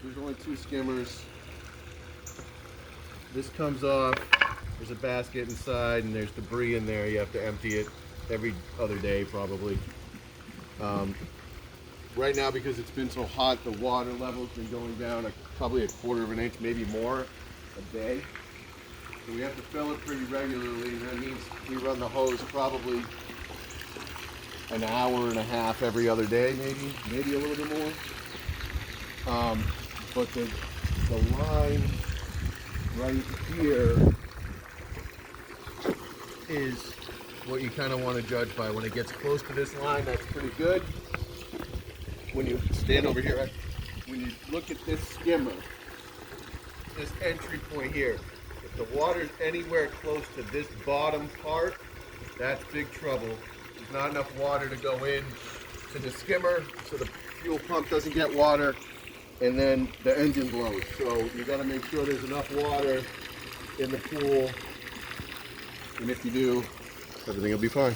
there's only 2 skimmers. This comes off. There's a basket inside, and there's debris in there. You have to empty it every other day, probably. Right now, because it's been so hot, the water level's been going down probably 1/4 of an inch, maybe more, a day. So we have to fill it pretty regularly, and that means we run the hose probably an hour and a half every other day, maybe a little bit more. But the line right here is what you kind of want to judge by. When it gets close to this line, that's pretty good. When you stand over here, when you look at this skimmer, this entry point here, if the water's anywhere close to this bottom part, that's big trouble. There's not enough water to go in to the skimmer, so the fuel pump doesn't get water, and then the engine blows. So you got to make sure there's enough water in the pool, and if you do, everything will be fine.